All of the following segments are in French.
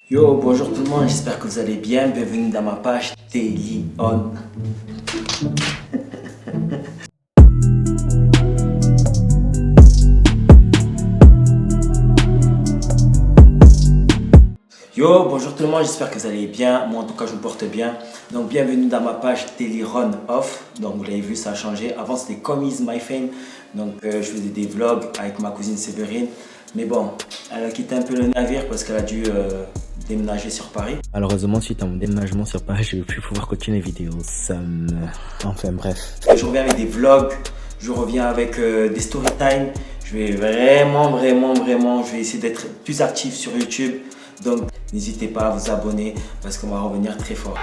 Yo, bonjour tout le monde, j'espère que vous allez bien. Bienvenue dans ma page Telion. Yo, bonjour tout le monde, j'espère que vous allez bien. Moi en tout cas, je me porte bien. Donc, bienvenue dans ma page Teliron Off. Donc, vous l'avez vu, ça a changé. Avant, c'était Come Is My Fame. Donc, je faisais des vlogs avec ma cousine Séverine. Mais bon, elle a quitté un peu le navire parce qu'elle a dû déménager sur Paris. Malheureusement, suite à mon déménagement sur Paris, je ne vais plus pouvoir continuer les vidéos. Enfin bref. Je reviens avec des vlogs, je reviens avec des story time. Je vais vraiment, je vais essayer d'être plus actif sur YouTube. Donc, n'hésitez pas à vous abonner parce qu'on va revenir très fort.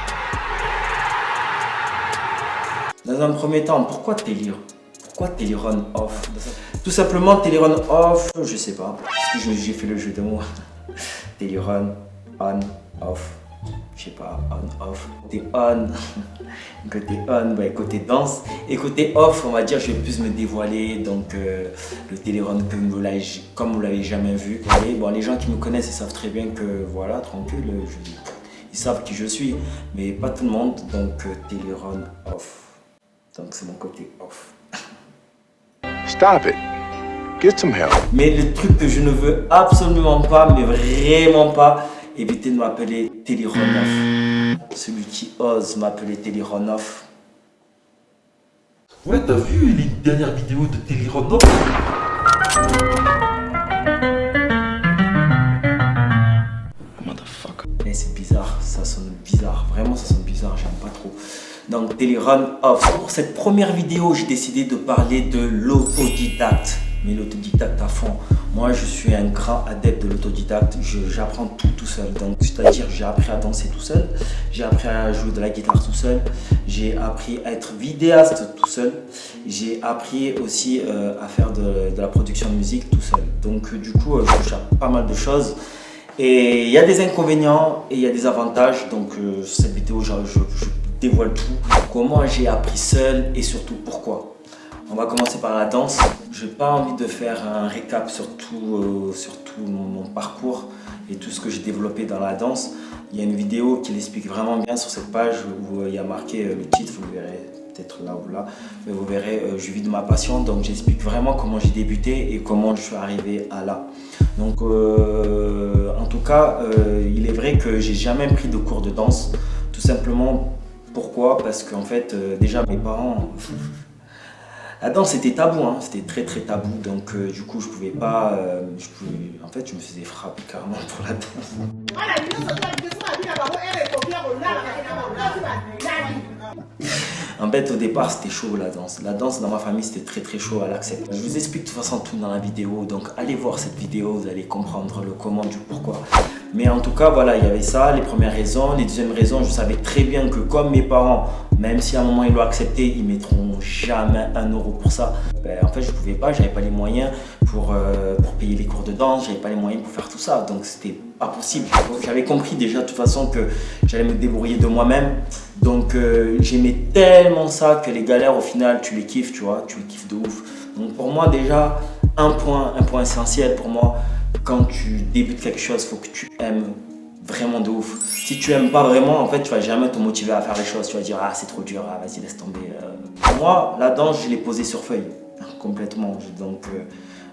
Dans un premier temps, pourquoi Teliron? Pourquoi Teliron Off? Tout simplement Teliron Off, je sais pas, parce que j'ai fait le jeu de mots. Teliron On Off, je sais pas, On Off. Côté on, côté on, ouais, côté danse. Et côté off, on va dire, je vais plus me dévoiler. Donc le Teliron comme vous l'avez jamais vu. Et, bon, les gens qui me connaissent, ils savent très bien que voilà, tranquille, ils savent qui je suis, mais pas tout le monde. Donc Teliron Off. Donc c'est mon côté off. Stop it. Get some help. Mais le truc que je ne veux absolument pas, mais vraiment pas, éviter de m'appeler Teliron Off. Celui qui ose m'appeler Teliron Off. Ouais, t'as vu les dernières vidéos de Teliron Off? Motherfucker. Mais c'est bizarre, ça sonne bizarre, vraiment ça sonne bizarre, j'aime pas trop. Donc Teliron Off. Pour cette première vidéo, j'ai décidé de parler de l'autodidacte. Mais l'autodidacte à fond. Moi, je suis un grand adepte de l'autodidacte. J'apprends tout seul. Donc, c'est-à-dire, j'ai appris à danser tout seul. J'ai appris à jouer de la guitare tout seul. J'ai appris à être vidéaste tout seul. J'ai appris aussi à faire de la production de musique tout seul. Donc, du coup, je touche à pas mal de choses. Et il y a des inconvénients et il y a des avantages. Donc, sur cette vidéo, je dévoile tout. Comment j'ai appris seul et surtout pourquoi. On va commencer par la danse. Je n'ai pas envie de faire un récap sur tout mon parcours et tout ce que j'ai développé dans la danse. Il y a une vidéo qui l'explique vraiment bien sur cette page où il y a marqué le titre, vous le verrez peut-être là ou là, mais vous verrez, je vis de ma passion, donc j'explique vraiment comment j'ai débuté et comment je suis arrivé à là. Donc en tout cas, il est vrai que j'ai jamais pris de cours de danse, tout simplement. Pourquoi? Parce qu'en fait, déjà mes parents... La danse c'était tabou, hein. C'était très tabou, donc du coup je pouvais pas, en fait je me faisais frapper carrément pour la danse. En fait au départ c'était chaud la danse. La danse dans ma famille c'était très chaud à l'accepter. Je vous explique de toute façon tout dans la vidéo, donc allez voir cette vidéo, vous allez comprendre le comment du pourquoi. Mais en tout cas voilà, il y avait ça, les premières raisons. Les deuxièmes raisons, je savais très bien que comme mes parents, même si à un moment ils l'ont accepté, ils mettront jamais 1 euro pour ça. En fait je pouvais pas, j'avais pas les moyens pour payer les cours de danse, j'avais pas les moyens pour faire tout ça, donc c'était pas possible. J'avais compris déjà de toute façon que j'allais me débrouiller de moi-même. Donc j'aimais tellement ça que les galères au final tu les kiffes, tu vois, tu les kiffes de ouf. Donc pour moi déjà un point essentiel pour moi, quand tu débutes quelque chose, il faut que tu aimes vraiment de ouf. Si tu aimes pas vraiment, en fait tu vas jamais te motiver à faire les choses, tu vas dire ah c'est trop dur, ah, vas-y laisse tomber. Pour moi la danse je l'ai posée sur feuille complètement, donc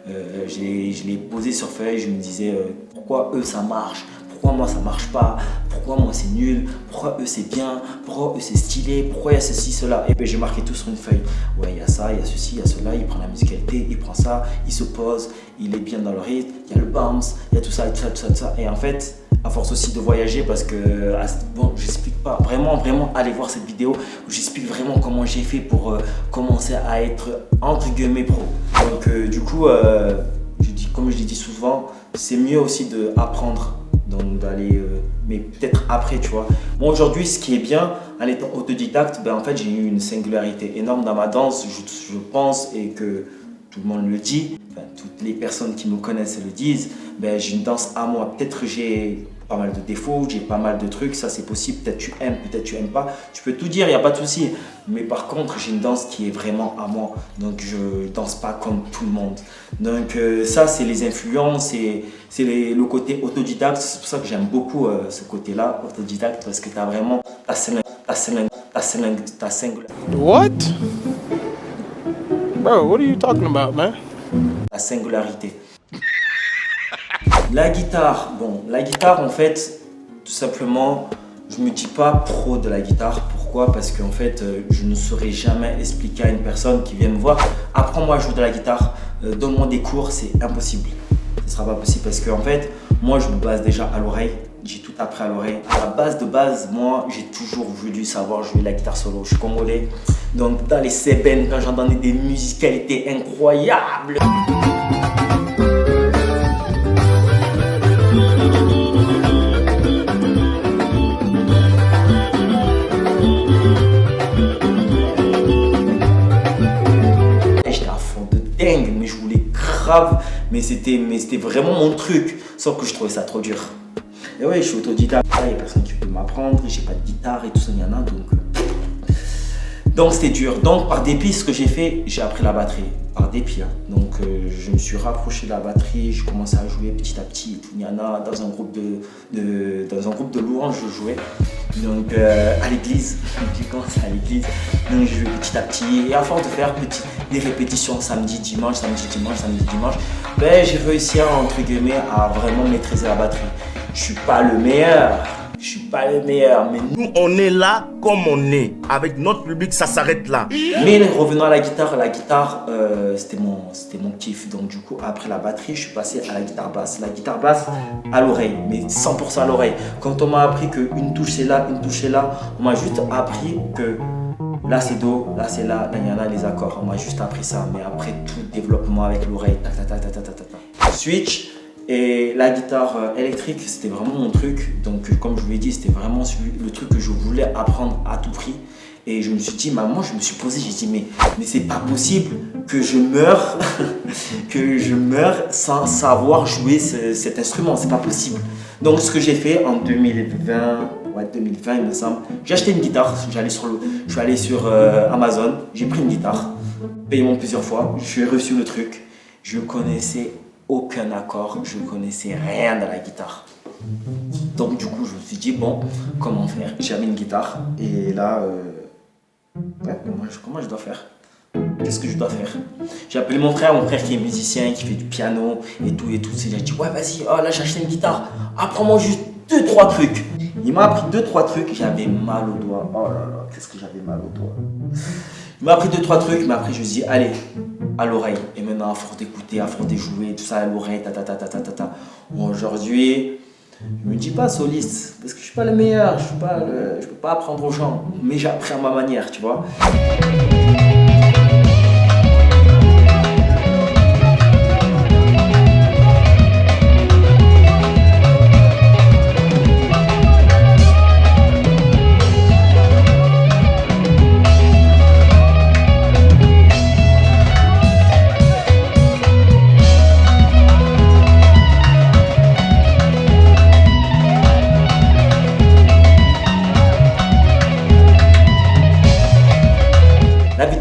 je l'ai posée sur feuille, je me disais pourquoi eux ça marche, pourquoi moi ça marche pas, pourquoi moi c'est nul, pourquoi eux c'est bien, pourquoi eux c'est stylé, pourquoi il y a ceci, cela. Et puis j'ai marqué tout sur une feuille. Ouais, il y a ça, il y a ceci, il y a cela, il prend la musicalité, il prend ça, il se pose, il est bien dans le rythme, il y a le bounce, il y a tout ça, tout ça, tout ça, tout ça. Et en fait, à force aussi de voyager, parce que bon, j'explique pas vraiment, allez voir cette vidéo où j'explique vraiment comment j'ai fait pour commencer à être entre guillemets pro. Donc du coup, comme je l'ai dit souvent, c'est mieux aussi d'apprendre. Donc d'aller, mais peut-être après, tu vois. Moi aujourd'hui, ce qui est bien en étant autodidacte, en fait j'ai eu une singularité énorme dans ma danse, je pense, et que tout le monde le dit, enfin, toutes les personnes qui me connaissent le disent, ben, j'ai une danse à moi. Peut-être que j'ai pas mal de défauts, j'ai pas mal de trucs, ça c'est possible, peut-être tu aimes, peut-être tu aimes pas, tu peux tout dire, il n'y a pas de souci. Mais par contre, j'ai une danse qui est vraiment à moi, donc je danse pas comme tout le monde. Donc ça, c'est les influences, c'est le côté autodidacte, c'est pour ça que j'aime beaucoup ce côté-là, autodidacte, parce que tu as vraiment ta singularité. What? Bro, what are you talking about, man? La singularité. La guitare, bon, la guitare en fait, tout simplement, je me dis pas pro de la guitare. Pourquoi? Parce qu'en fait, je ne saurais jamais expliquer à une personne qui vient me voir, apprends-moi à jouer de la guitare, donne-moi des cours, c'est impossible. Ce sera pas possible parce qu'en fait, moi je me base déjà à l'oreille. J'ai tout appris à l'oreille. À la base de base, moi, j'ai toujours voulu savoir jouer la guitare solo. Je suis congolais. Donc, dans les sébènes, quand j'entendais des musicalités incroyables. J'étais à fond de dingue, mais je voulais grave. Mais c'était vraiment mon truc. Sauf que je trouvais ça trop dur. Et ouais, je suis autodidacte, il n'y a personne qui peut m'apprendre, j'ai pas de guitare et tout ça, il y en a donc c'était dur. Donc par dépit, ce que j'ai fait, j'ai appris la batterie, par dépit. Hein. Donc je me suis rapproché de la batterie, j'ai commencé à jouer petit à petit, tout, il y en a dans un groupe de louanges, je jouais. Donc à l'église, j'ai commencé à l'église, donc je jouais petit à petit et à force de faire des répétitions samedi, dimanche, ben, j'ai réussi entre guillemets à vraiment maîtriser la batterie. Je suis pas le meilleur, mais nous on est là comme on est, avec notre public ça s'arrête là. Mais revenons à la guitare, c'était mon kiff, donc du coup après la batterie je suis passé à la guitare basse à l'oreille, mais 100% à l'oreille. Quand on m'a appris qu'une touche c'est là, on m'a juste appris que là c'est do, là c'est là, il y en a les accords, on m'a juste appris ça, mais après tout développement avec l'oreille, switch. Et la guitare électrique, c'était vraiment mon truc. Donc, comme je vous l'ai dit, c'était vraiment le truc que je voulais apprendre à tout prix. Et je me suis dit, maman, je me suis posé, j'ai dit, mais c'est pas possible que je meure, sans savoir jouer cet instrument. C'est pas possible. Donc, ce que j'ai fait en 2020, il me semble, j'ai acheté une guitare. Je suis allé sur Amazon, j'ai pris une guitare, payé plusieurs fois. J'ai reçu le truc. Je connaissais aucun accord, je ne connaissais rien de la guitare. Donc du coup, je me suis dit, bon, comment faire? J'avais une guitare et là, comment je dois faire? Qu'est-ce que je dois faire? J'ai appelé mon frère qui est musicien, qui fait du piano et tout. J'ai dit, ouais, vas-y, oh, là j'ai acheté une guitare, apprends-moi juste 2-3 trucs. Il m'a appris 2-3 trucs, j'avais mal au doigt. Oh là là, qu'est-ce que j'avais mal au doigt. Il m'a appris 2-3 trucs, mais après je me suis dit, allez, à l'oreille. Et maintenant, à force d'écouter, à force de jouer, tout ça à l'oreille, Bon, aujourd'hui, je me dis pas soliste, parce que je suis pas le meilleur, je peux pas apprendre aux gens, mais j'ai appris à ma manière, tu vois.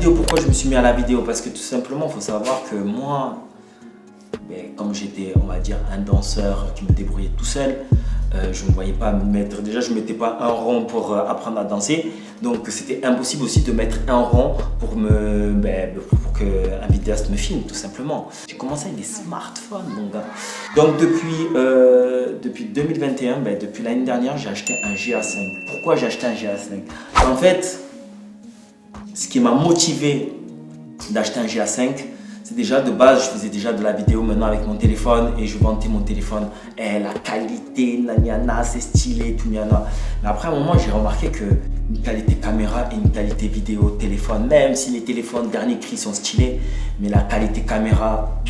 Pourquoi je me suis mis à la vidéo? Parce que tout simplement, il faut savoir que moi, comme j'étais, on va dire, un danseur qui me débrouillait tout seul, je ne voyais pas me mettre, déjà je ne mettais pas un rond pour apprendre à danser, donc c'était impossible aussi de mettre un rond pour qu'un vidéaste me filme, tout simplement. J'ai commencé avec des smartphones, mon gars. Donc depuis 2021, depuis l'année dernière, j'ai acheté un GA5. Pourquoi j'ai acheté un GA5? En fait, ce qui m'a motivé d'acheter un GA5, c'est déjà de base, je faisais déjà de la vidéo maintenant avec mon téléphone et je vantais mon téléphone. La qualité, c'est stylé, tout niana. Mais après un moment, j'ai remarqué qu'une qualité caméra et une qualité vidéo téléphone, même si les téléphones dernier cri sont stylés, mais la qualité caméra,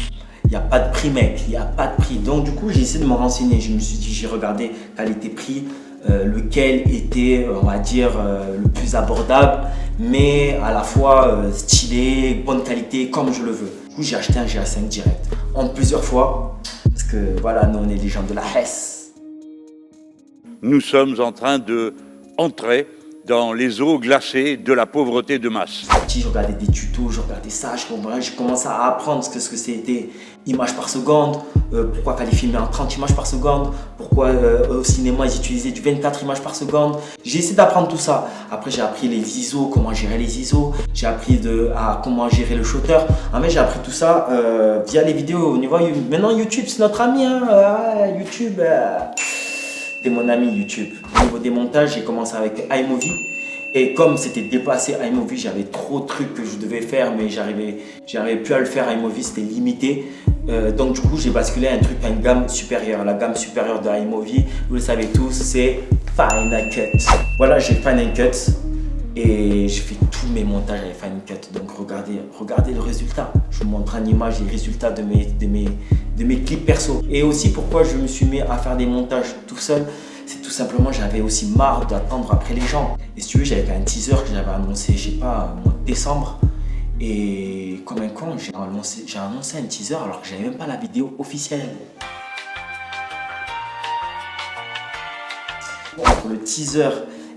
il n'y a pas de prix, mec, il n'y a pas de prix. Donc du coup, j'ai essayé de me renseigner. Je me suis dit, j'ai regardé qualité-prix, lequel était, on va dire, le plus abordable, mais à la fois stylé, bonne qualité, comme je le veux. Du coup, j'ai acheté un GA5 direct. En plusieurs fois. Parce que voilà, nous, on est des gens de la Hesse. Nous sommes en train de entrer dans les eaux glacées de la pauvreté de masse. Je regardais des tutos, je regardais ça, j'ai commencé à apprendre ce que c'était images par seconde, pourquoi fallait filmer en 30 images par seconde, pourquoi au cinéma ils utilisaient du 24 images par seconde. J'ai essayé d'apprendre tout ça. Après j'ai appris les ISO, comment gérer les ISO, j'ai appris comment gérer le shutter. En fait j'ai appris tout ça via les vidéos. Maintenant YouTube c'est notre ami, hein. YouTube, c'est mon ami YouTube. Au niveau des montages, j'ai commencé avec iMovie. Et comme c'était dépassé iMovie, j'avais trop de trucs que je devais faire, mais j'arrivais plus à le faire. iMovie, c'était limité. Donc du coup, j'ai basculé à un truc, à une gamme supérieure. La gamme supérieure de iMovie, vous le savez tous, c'est Final Cut. Voilà, j'ai Final Cut et je fais tous mes montages avec Final Cut. Donc regardez le résultat. Je vous montre en image les résultats de mes clips perso. Et aussi pourquoi je me suis mis à faire des montages tout seul. C'est tout simplement, j'avais aussi marre d'attendre après les gens. Et si tu veux, j'avais fait un teaser que j'avais annoncé, je sais pas, au mois de décembre. Et comme un con, j'ai annoncé un teaser alors que j'avais même pas la vidéo officielle. Entre le teaser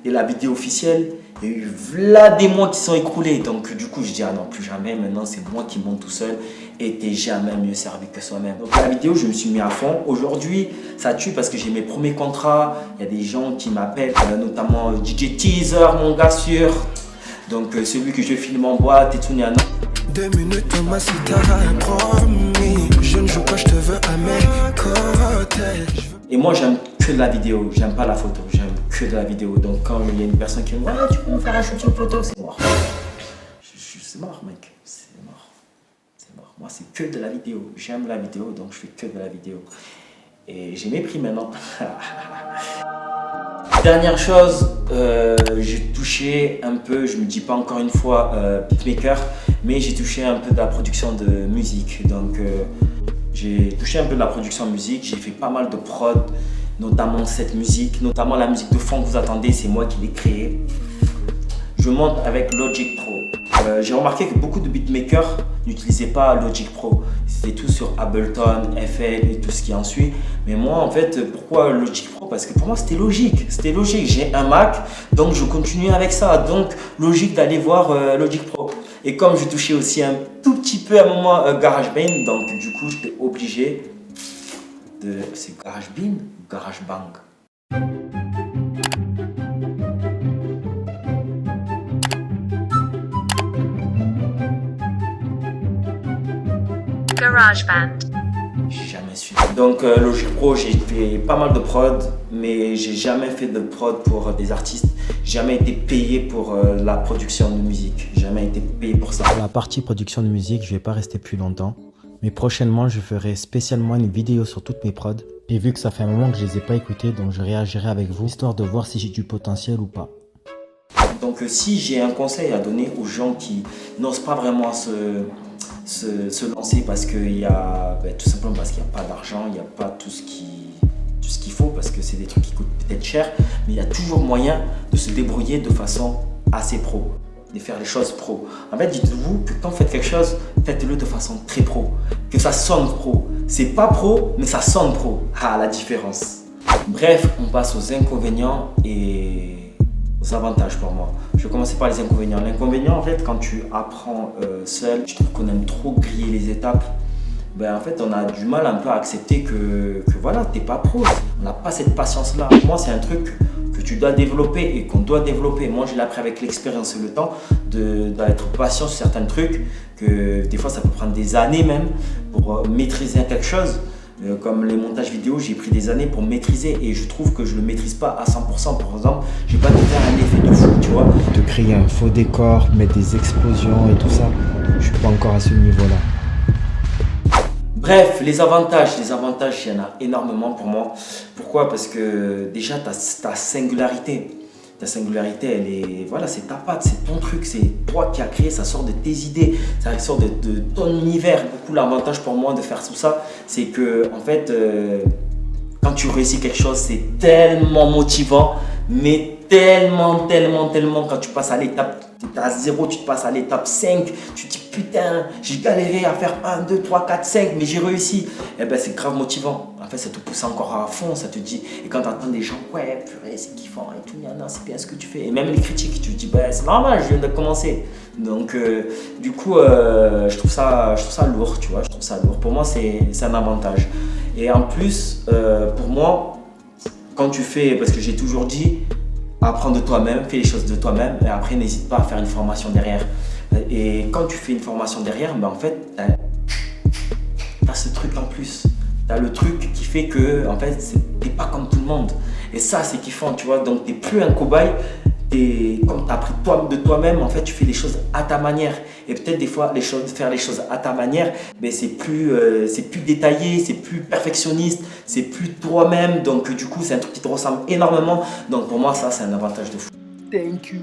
et la vidéo officielle, il y a eu là des mois qui sont écoulés. Donc du coup, je dis, ah non, plus jamais. Maintenant, c'est moi qui monte tout seul. Et t'es jamais mieux servi que soi-même. Donc la vidéo, je me suis mis à fond. Aujourd'hui, ça tue parce que j'ai mes premiers contrats. Il y a des gens qui m'appellent, notamment DJ Teaser, mon gars sûr. Donc celui que je filme en boîte et tout, 2 minutes, Thomas, si t'as promis. Je ne joue pas, je te veux à mes côtés. Et moi, j'aime que de la vidéo. J'aime pas la photo. J'aime que de la vidéo. Donc quand il y a une personne qui me dit, ouais, tu peux me faire un shooting photo, c'est mort. C'est mort, mec. C'est mort. Moi, c'est que de la vidéo. J'aime la vidéo, donc je fais que de la vidéo. Et j'ai mes prix maintenant. Dernière chose, j'ai touché un peu, je me dis pas encore une fois beatmaker, mais j'ai touché un peu de la production de musique. Donc j'ai touché un peu de la production de musique, j'ai fait pas mal de prod, notamment cette musique, notamment la musique de fond que vous attendez, c'est moi qui l'ai créée. Je monte avec Logic Pro. J'ai remarqué que beaucoup de beatmakers n'utilisaient pas Logic Pro. C'était tout sur Ableton, FL et tout ce qui en suit. Mais moi, en fait, pourquoi Logic Pro? Parce que pour moi, c'était logique. C'était logique. J'ai un Mac, donc je continue avec ça. Donc, logique d'aller voir Logic Pro. Et comme je touchais aussi un tout petit peu à un moment GarageBand, donc du coup, j'étais obligé de... C'est GarageBand ou GarageBand? GarageBand. J'ai jamais su. Donc Logic Pro, j'ai fait pas mal de prod, mais j'ai jamais fait de prod pour des artistes. Jamais été payé pour la production de musique. Jamais été payé pour ça. Pour la partie production de musique, je vais pas rester plus longtemps. Mais prochainement, je ferai spécialement une vidéo sur toutes mes prods. Et vu que ça fait un moment que je les ai pas écoutées, donc je réagirai avec vous, histoire de voir si j'ai du potentiel ou pas. Donc si j'ai un conseil à donner aux gens qui n'osent pas vraiment se lancer parce qu'il y a, tout simplement parce qu'il n'y a pas d'argent, il n'y a pas tout ce qu'il faut, parce que c'est des trucs qui coûtent peut-être cher, mais il y a toujours moyen de se débrouiller de façon assez pro, de faire les choses pro. En fait, dites-vous que quand vous faites quelque chose, faites-le de façon très pro, que ça sonne pro. C'est pas pro, mais ça sonne pro. Ah, la différence. Bref, on passe aux inconvénients et aux avantages pour moi. Je vais commencer par les inconvénients. L'inconvénient, en fait, quand tu apprends seul, je trouve qu'on aime trop griller les étapes. En fait, on a du mal un peu à accepter que voilà, t'es pas pro. On n'a pas cette patience-là. Pour moi, c'est un truc que tu dois développer et qu'on doit développer. Moi, je l'ai appris avec l'expérience et le temps d'être patient sur certains trucs, que des fois, ça peut prendre des années même pour maîtriser quelque chose. Comme les montages vidéo, j'ai pris des années pour maîtriser et je trouve que je ne le maîtrise pas à 100%. Par exemple, je n'ai pas de faire un effet de fou, tu vois. De créer un faux décor, mettre des explosions et tout ça, je suis pas encore à ce niveau-là. Bref, les avantages, il y en a énormément pour moi. Pourquoi? Parce que déjà, ta singularité. Ta singularité, elle est, voilà, c'est ta patte, c'est ton truc, c'est toi qui as créé, ça sort de tes idées, ça sort de ton univers. Beaucoup l'avantage pour moi de faire tout ça, c'est que en fait, quand tu réussis quelque chose, c'est tellement motivant, mais tellement quand tu passes à l'étape Tu es à 0, tu te passes à l'étape 5, tu te dis putain, j'ai galéré à faire 1, 2, 3, 4, 5, mais j'ai réussi. Et ben c'est grave motivant. En fait, ça te pousse encore à fond, ça te dit. Et quand tu entends des gens, ouais, purée, c'est kiffant et tout, non, c'est bien ce que tu fais. Et même les critiques, tu te dis, bah, c'est normal, je viens de commencer. Donc, du coup, je trouve ça lourd, tu vois, je trouve ça lourd. Pour moi, c'est un avantage. Et en plus, pour moi, quand tu fais, parce que j'ai toujours dit, apprends de toi-même, fais les choses de toi-même et après n'hésite pas à faire une formation derrière. Et quand tu fais une formation derrière, ben en fait, tu as ce truc en plus. Tu as le truc qui fait que en fait, t'es pas comme tout le monde. Et ça, c'est kiffant, tu vois. Donc, tu n'es plus un cobaye. Comme tu as appris de toi-même, en fait, tu fais les choses à ta manière. Et peut-être des fois, faire les choses à ta manière, mais c'est plus détaillé, c'est plus perfectionniste, c'est plus toi-même. Donc, du coup, c'est un truc qui te ressemble énormément. Donc, pour moi, ça, c'est un avantage de fou. Thank you.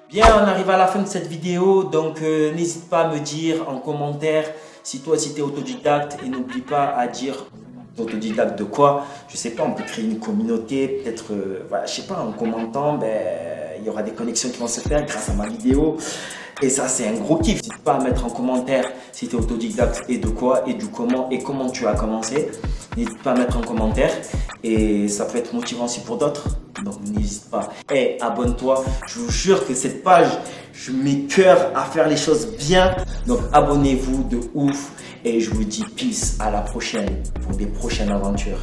Bien, on arrive à la fin de cette vidéo. Donc, n'hésite pas à me dire en commentaire si toi, si tu es autodidacte. Et n'oublie pas à dire autodidacte de quoi. Je sais pas, on peut créer une communauté. Peut-être, voilà, je sais pas, en commentant, ben, il y aura des connexions qui vont se faire grâce à ma vidéo. Et ça, c'est un gros kiff. N'hésite pas à mettre en commentaire si tu es autodidacte et de quoi et du comment et comment tu as commencé. N'hésite pas à mettre en commentaire et ça peut être motivant aussi pour d'autres. Donc n'hésite pas. Et abonne-toi. Je vous jure que cette page, je mets cœur à faire les choses bien. Donc abonnez-vous de ouf. Et je vous dis peace, à la prochaine pour des prochaines aventures.